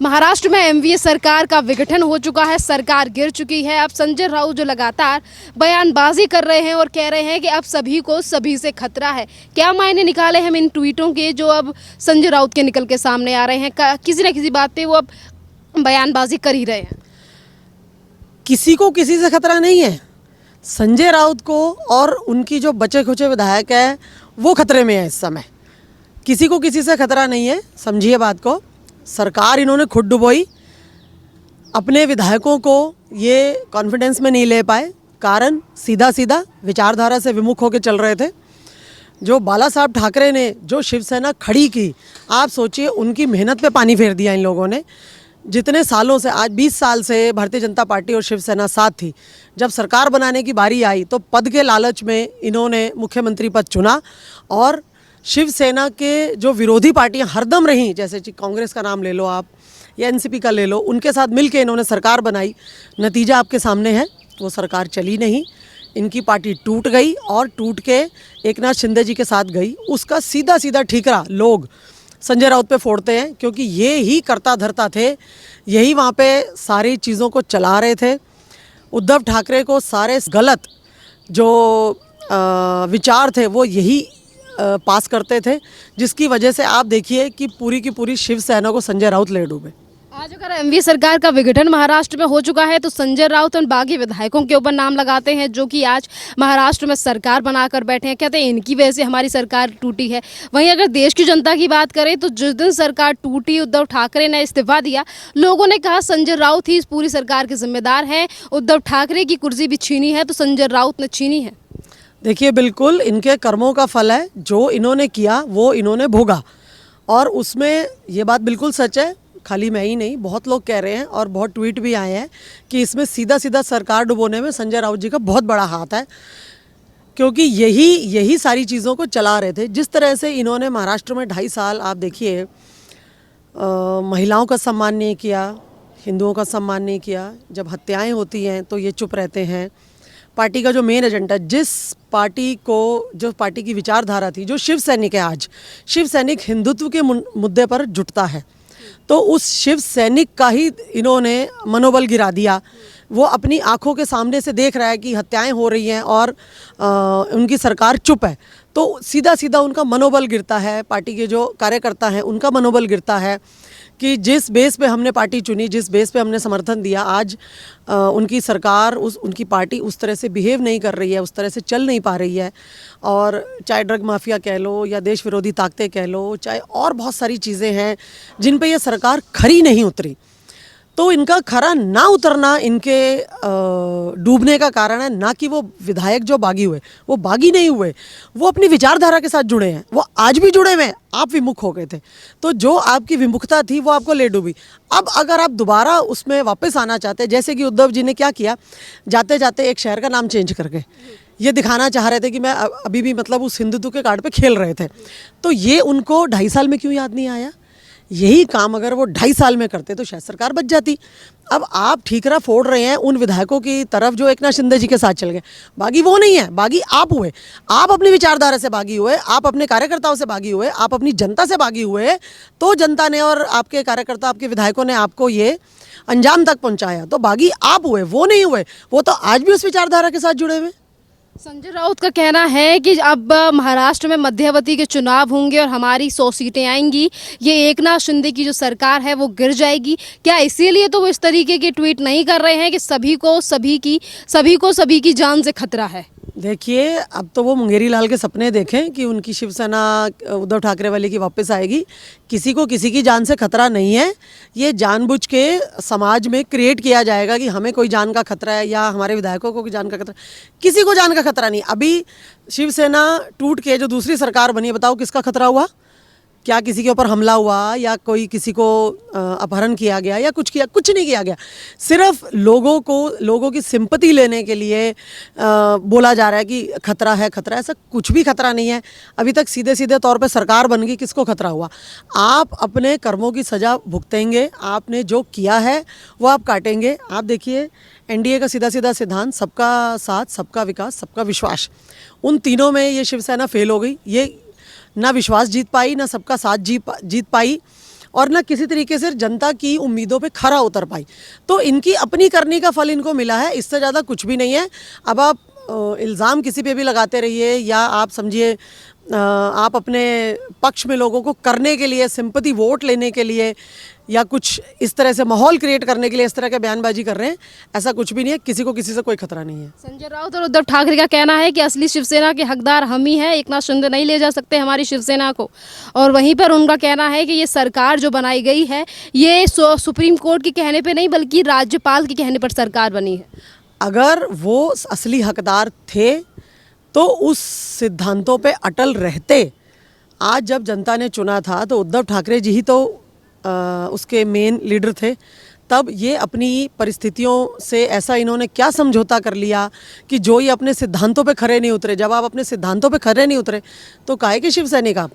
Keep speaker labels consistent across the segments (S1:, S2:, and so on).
S1: महाराष्ट्र में एमवीए सरकार का विघटन हो चुका है, सरकार गिर चुकी है। अब संजय राउत जो लगातार बयानबाजी कर रहे हैं और कह रहे हैं कि अब सभी को सभी से खतरा है। क्या मायने निकाले हम इन ट्वीटों के जो अब संजय राउत के निकल के सामने आ रहे हैं? किसी न किसी बात पे वो अब बयानबाजी कर ही रहे हैं।
S2: किसी को किसी से खतरा नहीं है। संजय राउत को और उनकी जो बचे खुचे विधायक है वो खतरे में है इस समय। किसी को किसी से खतरा नहीं है, समझिए बात को। सरकार इन्होंने खुद डुबोई, अपने विधायकों को ये कॉन्फिडेंस में नहीं ले पाए। कारण सीधा सीधा विचारधारा से विमुख होकर चल रहे थे। जो बाला साहब ठाकरे ने जो शिवसेना खड़ी की, आप सोचिए उनकी मेहनत पे पानी फेर दिया इन लोगों ने। जितने सालों से, आज 20 साल से भारतीय जनता पार्टी और शिवसेना साथ थी। जब सरकार बनाने की बारी आई तो पद के लालच में इन्होंने मुख्यमंत्री पद चुना और शिवसेना के जो विरोधी पार्टियां हरदम रहीं, जैसे कांग्रेस का नाम ले लो आप या एनसीपी का ले लो, उनके साथ मिलके इन्होंने सरकार बनाई। नतीजा आपके सामने है, वो सरकार चली नहीं, इनकी पार्टी टूट गई और टूट के एकनाथ शिंदे जी के साथ गई। उसका सीधा सीधा ठीकरा लोग संजय राउत पे फोड़ते हैं, क्योंकि ये ही करता धरता थे, यही वहाँ पे सारी चीज़ों को चला रहे थे। उद्धव ठाकरे को सारे गलत जो विचार थे वो यही पास करते थे, जिसकी वजह से आप देखिए कि पूरी की पूरी शिवसेना को संजय राउत ले डूबे।
S1: आज अगर एमवीए सरकार का विघटन महाराष्ट्र में हो चुका है तो संजय राउत और बागी विधायकों के ऊपर नाम लगाते हैं जो कि आज महाराष्ट्र में सरकार बनाकर बैठे हैं। कहते हैं इनकी वजह से हमारी सरकार टूटी है। वहीं अगर देश की जनता की बात करें तो जिस दिन सरकार टूटी, उद्धव ठाकरे ने इस्तीफा दिया, लोगों ने कहा संजय राउत ही इस पूरी सरकार के जिम्मेदार हैं। उद्धव ठाकरे की कुर्सी भी छीनी है तो संजय राउत ने छीनी है।
S2: देखिए, बिल्कुल इनके कर्मों का फल है। जो इन्होंने किया वो इन्होंने भोगा और उसमें ये बात बिल्कुल सच है। खाली मैं ही नहीं, बहुत लोग कह रहे हैं और बहुत ट्वीट भी आए हैं कि इसमें सीधा सीधा सरकार डुबोने में संजय राउत जी का बहुत बड़ा हाथ है, क्योंकि यही सारी चीज़ों को चला रहे थे। जिस तरह से इन्होंने महाराष्ट्र में 2.5 साल आप देखिए महिलाओं का सम्मान नहीं किया, हिंदुओं का सम्मान नहीं किया। जब हत्याएं होती हैं तो ये चुप रहते हैं। पार्टी का जो मेन एजेंडा, जिस पार्टी को, जो पार्टी की विचारधारा थी, जो शिव सैनिक है, आज शिव सैनिक हिंदुत्व के मुद्दे पर जुटता है, तो उस शिव सैनिक का ही इन्होंने मनोबल गिरा दिया। वो अपनी आंखों के सामने से देख रहा है कि हत्याएं हो रही हैं और उनकी सरकार चुप है, तो सीधा सीधा उनका मनोबल गिरता है। पार्टी के जो कार्यकर्ता हैं उनका मनोबल गिरता है कि जिस बेस पे हमने पार्टी चुनी, जिस बेस पे हमने समर्थन दिया, आज उनकी सरकार, उनकी पार्टी उस तरह से बिहेव नहीं कर रही है, उस तरह से चल नहीं पा रही है। और चाहे ड्रग माफिया कह लो या देश विरोधी ताकतें कह लो, चाहे और बहुत सारी चीज़ें हैं जिन पे ये सरकार खरी नहीं उतरी। तो इनका खरा ना उतरना इनके डूबने का कारण है, ना कि वो विधायक जो बागी हुए। वो बागी नहीं हुए, वो अपनी विचारधारा के साथ जुड़े हैं। वो आज भी जुड़े हुए हैं, आप विमुख हो गए थे, तो जो आपकी विमुखता थी वो आपको ले डूबी। अब अगर आप दोबारा उसमें वापस आना चाहते हैं, जैसे कि उद्धव जी ने क्या किया, जाते जाते एक शहर का नाम चेंज करके ये दिखाना चाह रहे थे कि मैं अभी भी मतलब उस हिंदुत्व के कार्ड पे खेल रहे थे, तो ये उनको 2.5 साल में क्यों याद नहीं आया? यही काम अगर वो 2.5 साल में करते तो शायद सरकार बच जाती। अब आप ठीकरा फोड़ रहे हैं उन विधायकों की तरफ जो एकनाथ शिंदे जी के साथ चल गए। बागी वो नहीं है, बागी आप हुए। आप अपनी विचारधारा से बागी हुए, आप अपने कार्यकर्ताओं से बागी हुए, आप अपनी जनता से बागी हुए, तो जनता ने और आपके कार्यकर्ता, आपके विधायकों ने आपको ये अंजाम तक पहुंचाया। तो बागी आप हुए, वो नहीं हुए। वो तो आज भी उस विचारधारा के साथ जुड़े हुए।
S1: संजय राउत का कहना है कि अब महाराष्ट्र में मध्यावधि के चुनाव होंगे और हमारी 100 सीटें आएंगी, ये एकनाथ शिंदे की जो सरकार है वो गिर जाएगी। क्या इसीलिए तो वो इस तरीके के ट्वीट नहीं कर रहे हैं कि सभी को सभी की जान से खतरा है? देखिए,
S2: अब तो वो मुंगेरी लाल के सपने देखें कि उनकी शिवसेना उद्धव ठाकरे वाले की वापस आएगी। किसी को किसी की जान से खतरा नहीं है। ये जानबूझ के समाज में क्रिएट किया जाएगा कि हमें कोई जान का खतरा है या हमारे विधायकों को कोई जान का खतरा। किसी को जान का खतरा नहीं। अभी शिवसेना टूट के जो दूसरी सरकार बनी, बताओ किसका खतरा हुआ? क्या किसी के ऊपर हमला हुआ या कोई किसी को अपहरण किया गया या कुछ किया? कुछ नहीं किया गया। सिर्फ लोगों की सिंपैथी लेने के लिए बोला जा रहा है कि खतरा है, खतरा है। ऐसा कुछ भी खतरा नहीं है। अभी तक सीधे सीधे तौर पे सरकार बन गई, किसको खतरा हुआ? आप अपने कर्मों की सज़ा भुगतेंगे। आपने जो किया है वो आप काटेंगे। आप देखिए, एनडीए का सीधा सीधा सिद्धांत सबका साथ, सबका विकास, सबका विश्वास, उन तीनों में ये शिवसेना फेल हो गई। ये ना विश्वास जीत पाई, ना सबका साथ जीत पाई, और ना किसी तरीके से जनता की उम्मीदों पे खरा उतर पाई। तो इनकी अपनी करनी का फल इनको मिला है, इससे ज़्यादा कुछ भी नहीं है। अब आप इल्ज़ाम किसी पे भी लगाते रहिए, या आप समझिए आप अपने पक्ष में लोगों को करने के लिए, सिंपैथी वोट लेने के लिए, या कुछ इस तरह से माहौल क्रिएट करने के लिए इस तरह के बयानबाजी कर रहे हैं, ऐसा कुछ भी नहीं है। किसी को किसी से कोई खतरा नहीं है।
S1: संजय राउत और उद्धव ठाकरे का कहना है कि असली शिवसेना के हकदार हम ही हैं, एकनाथ शिंदे नहीं ले जा सकते हमारी शिवसेना को। और वहीं पर उनका कहना है कि ये सरकार जो बनाई गई है ये सुप्रीम कोर्ट के कहने पे नहीं बल्कि राज्यपाल के कहने पर सरकार बनी है।
S2: अगर वो असली हकदार थे तो उस सिद्धांतों पे अटल रहते। आज जब जनता ने चुना था तो उद्धव ठाकरे जी ही तो उसके मेन लीडर थे। तब ये अपनी परिस्थितियों से ऐसा इन्होंने क्या समझौता कर लिया कि जो ये अपने सिद्धांतों पे खरे नहीं उतरे। जब आप अपने सिद्धांतों पे खरे नहीं उतरे तो काहे के शिव सैनिक आप?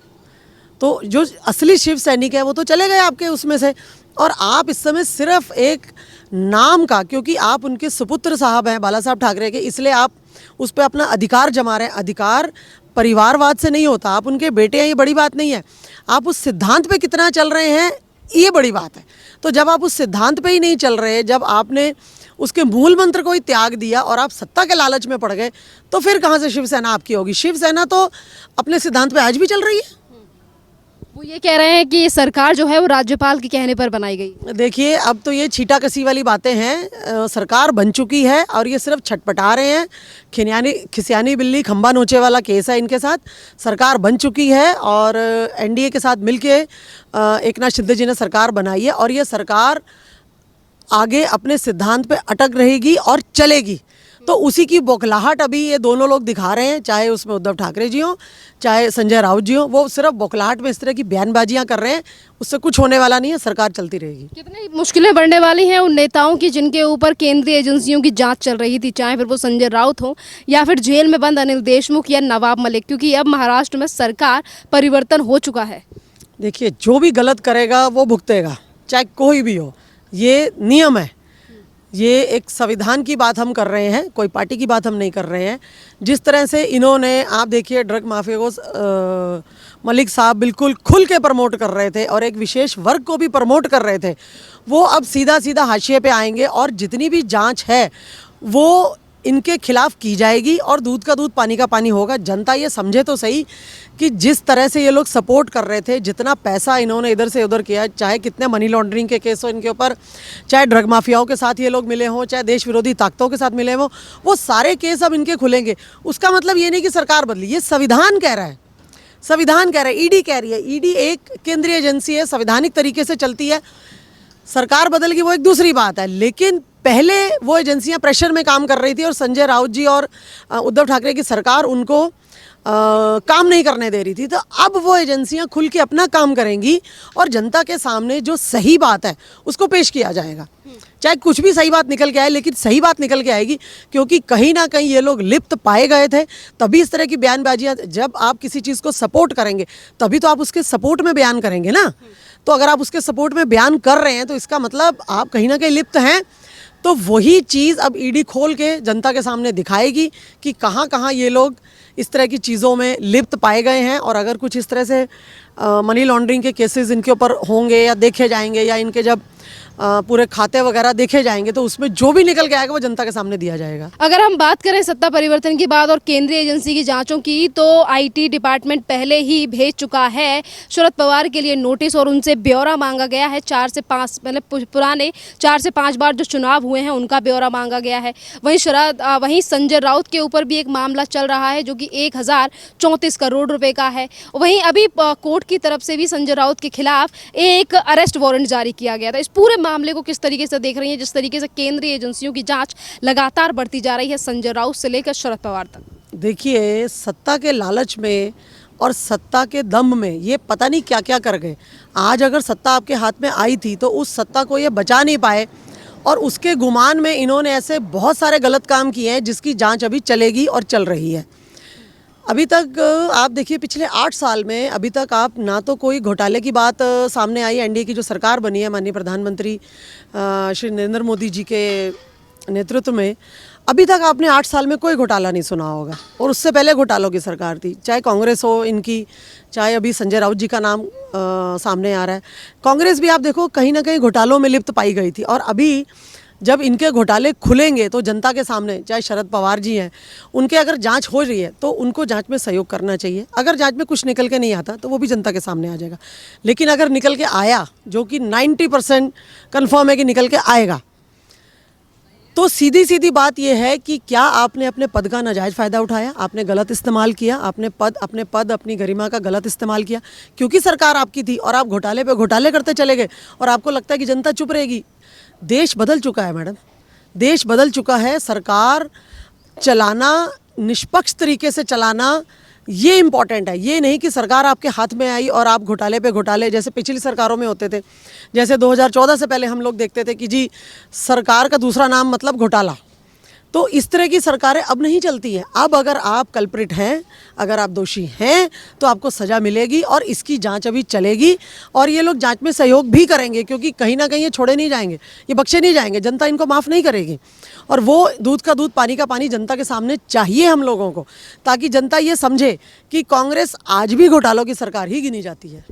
S2: तो जो असली शिव सैनिक है वो तो चले गए आपके उसमें से। और आप इस समय सिर्फ एक नाम का, क्योंकि आप उनके सुपुत्र साहब हैं बाला साहब ठाकरे के, इसलिए आप उस पर अपना अधिकार जमा रहे हैं। अधिकार परिवारवाद से नहीं होता। आप उनके बेटे हैं, ये बड़ी बात नहीं है। आप उस सिद्धांत पे कितना चल रहे हैं, ये बड़ी बात है। तो जब आप उस सिद्धांत पे ही नहीं चल रहे, जब आपने उसके मूल मंत्र को ही त्याग दिया और आप सत्ता के लालच में पड़ गए, तो फिर कहाँ से शिवसेना आपकी होगी? शिवसेना तो अपने सिद्धांत पे आज भी चल रही है।
S1: वो ये कह रहे हैं कि ये सरकार जो है वो राज्यपाल के कहने पर बनाई गई।
S2: देखिए, अब तो ये छीटा कसी वाली बातें हैं। सरकार बन चुकी है और ये सिर्फ छटपटा रहे हैं। खिसियानी बिल्ली खंबा नोचे वाला केस है इनके साथ। सरकार बन चुकी है और एनडीए के साथ मिलके एकनाथ शिंदे जी ने सरकार बनाई है, और ये सरकार आगे अपने सिद्धांत पे अटक रहेगी और चलेगी। तो उसी की बौखलाहट अभी ये दोनों लोग दिखा रहे हैं, चाहे उसमें उद्धव ठाकरे जी हों चाहे संजय राउत जी हों। वो सिर्फ बौखलाहट में इस तरह की बयानबाजियां कर रहे हैं, उससे कुछ होने वाला नहीं है। सरकार चलती रहेगी।
S1: कितनी मुश्किलें बढ़ने वाली हैं उन नेताओं की जिनके ऊपर केंद्रीय एजेंसियों की जांच चल रही थी, चाहे फिर वो संजय राउत हो या फिर जेल में बंद अनिल देशमुख या नवाब मलिक, क्योंकि अब महाराष्ट्र में सरकार परिवर्तन हो चुका है।
S2: देखिए, जो भी गलत करेगा वो भुगतेगा, चाहे कोई भी हो। ये नियम है। ये एक संविधान की बात हम कर रहे हैं, कोई पार्टी की बात हम नहीं कर रहे हैं। जिस तरह से इन्होंने, आप देखिए, ड्रग माफिया को मलिक साहब बिल्कुल खुल के प्रमोट कर रहे थे और एक विशेष वर्ग को भी प्रमोट कर रहे थे। वो अब सीधा सीधा हाशिए पे आएंगे और जितनी भी जांच है वो इनके खिलाफ की जाएगी और दूध का दूध पानी का पानी होगा। जनता ये समझे तो सही कि जिस तरह से ये लोग सपोर्ट कर रहे थे, जितना पैसा इन्होंने इधर से उधर किया, चाहे कितने मनी लॉन्ड्रिंग के केस हो इनके ऊपर, चाहे ड्रग माफियाओं के साथ ये लोग मिले हों, चाहे देश विरोधी ताकतों के साथ मिले हों, वो सारे केस अब इनके खुलेंगे। उसका मतलब ये नहीं कि सरकार बदली, ये संविधान कह रहा है। संविधान कह रहा है, ईडी कह रही है। ईडी एक केंद्रीय एजेंसी है, संवैधानिक तरीके से चलती है। सरकार बदल गई वो एक दूसरी बात है, लेकिन पहले वो एजेंसियां प्रेशर में काम कर रही थी और संजय राउत जी और उद्धव ठाकरे की सरकार उनको काम नहीं करने दे रही थी। तो अब वो एजेंसियां खुल के अपना काम करेंगी और जनता के सामने जो सही बात है उसको पेश किया जाएगा। चाहे कुछ भी सही बात निकल के आए, लेकिन सही बात निकल के आएगी, क्योंकि कहीं ना कहीं ये लोग लिप्त पाए गए थे। तभी इस तरह की बयानबाजियां, जब आप किसी चीज़ को सपोर्ट करेंगे तभी तो आप उसके सपोर्ट में बयान करेंगे ना। तो अगर आप उसके सपोर्ट में बयान कर रहे हैं तो इसका मतलब आप कहीं ना कहीं लिप्त हैं। तो वही चीज़ अब ईडी खोल के जनता के सामने दिखाएगी कि कहाँ कहाँ ये लोग इस तरह की चीज़ों में लिप्त पाए गए हैं। और अगर कुछ इस तरह से मनी लॉन्ड्रिंग के केसेस इनके ऊपर होंगे या देखे जाएंगे, या इनके जब पूरे खाते वगैरह देखे जाएंगे, तो उसमें जो भी निकल के आएगा वो जनता के सामने दिया जाएगा।
S1: अगर हम बात करें सत्ता परिवर्तन की बात और केंद्रीय एजेंसी की जांचों की, तो आईटी डिपार्टमेंट पहले ही भेज चुका है शरद पवार के लिए नोटिस और उनसे ब्यौरा मांगा गया है। 4 से 5 मतलब पुराने 4 से 5 बार जो चुनाव हुए हैं उनका ब्यौरा मांगा गया है। वहीं संजय राउत के ऊपर भी एक मामला चल रहा है जो कि 1034 करोड़ रुपए का है। वहीं अभी कोर्ट की तरफ से भी संजय राउत के खिलाफ एक अरेस्ट वारंट जारी किया गया था। इस पूरे मामले को किस तरीके से देख रही हैं, जिस तरीके से केंद्रीय एजेंसियों की जांच लगातार बढ़ती जा रही है संजय राउत से लेकर शरद पवार तक?
S2: देखिए, सत्ता के लालच में और सत्ता के दम में ये पता नहीं क्या क्या कर गए। आज अगर सत्ता आपके हाथ में आई थी तो उस सत्ता को ये बचा नहीं पाए, और उसके गुमान में इन्होंने ऐसे बहुत सारे गलत काम किए हैं जिसकी जांच अभी चलेगी और चल रही है। अभी तक आप देखिए, पिछले 8 साल में अभी तक आप ना तो कोई घोटाले की बात सामने आई। एनडीए की जो सरकार बनी है माननीय प्रधानमंत्री श्री नरेंद्र मोदी जी के नेतृत्व में अभी तक आपने 8 साल में कोई घोटाला नहीं सुना होगा, और उससे पहले घोटालों की सरकार थी, चाहे कांग्रेस हो इनकी, चाहे अभी संजय राउत जी का नाम सामने आ रहा है। कांग्रेस भी आप देखो कहीं ना कहीं घोटालों में लिप्त पाई गई थी, और अभी जब इनके घोटाले खुलेंगे तो जनता के सामने, चाहे शरद पवार जी हैं, उनके अगर जांच हो रही है तो उनको जांच में सहयोग करना चाहिए। अगर जांच में कुछ निकल के नहीं आता तो वो भी जनता के सामने आ जाएगा, लेकिन अगर निकल के आया, जो कि 90% कन्फर्म है कि निकल के आएगा, तो सीधी सीधी बात यह है कि क्या आपने अपने पद का नाजायज़ फ़ायदा उठाया, आपने गलत इस्तेमाल किया, आपने अपनी गरिमा का गलत इस्तेमाल किया, क्योंकि सरकार आपकी थी और आप घोटाले पे घोटाले करते चले गए, और आपको लगता है कि जनता चुप रहेगी। देश बदल चुका है मैडम, देश बदल चुका है। सरकार चलाना, निष्पक्ष तरीके से चलाना, ये इम्पॉर्टेंट है। ये नहीं कि सरकार आपके हाथ में आई और आप घोटाले पे घोटाले, जैसे पिछली सरकारों में होते थे। जैसे 2014 से पहले हम लोग देखते थे कि जी सरकार का दूसरा नाम मतलब घोटाला। तो इस तरह की सरकारें अब नहीं चलती हैं। अब अगर आप कल्प्रिट हैं, अगर आप दोषी हैं, तो आपको सज़ा मिलेगी, और इसकी जांच अभी चलेगी, और ये लोग जांच में सहयोग भी करेंगे, क्योंकि कहीं ना कहीं ये छोड़े नहीं जाएंगे, ये बख्शे नहीं जाएंगे, जनता इनको माफ़ नहीं करेगी। और वो दूध का दूध पानी का पानी जनता के सामने चाहिए हम लोगों को, ताकि जनता ये समझे कि कांग्रेस आज भी घोटालों की सरकार ही गिनी जाती है।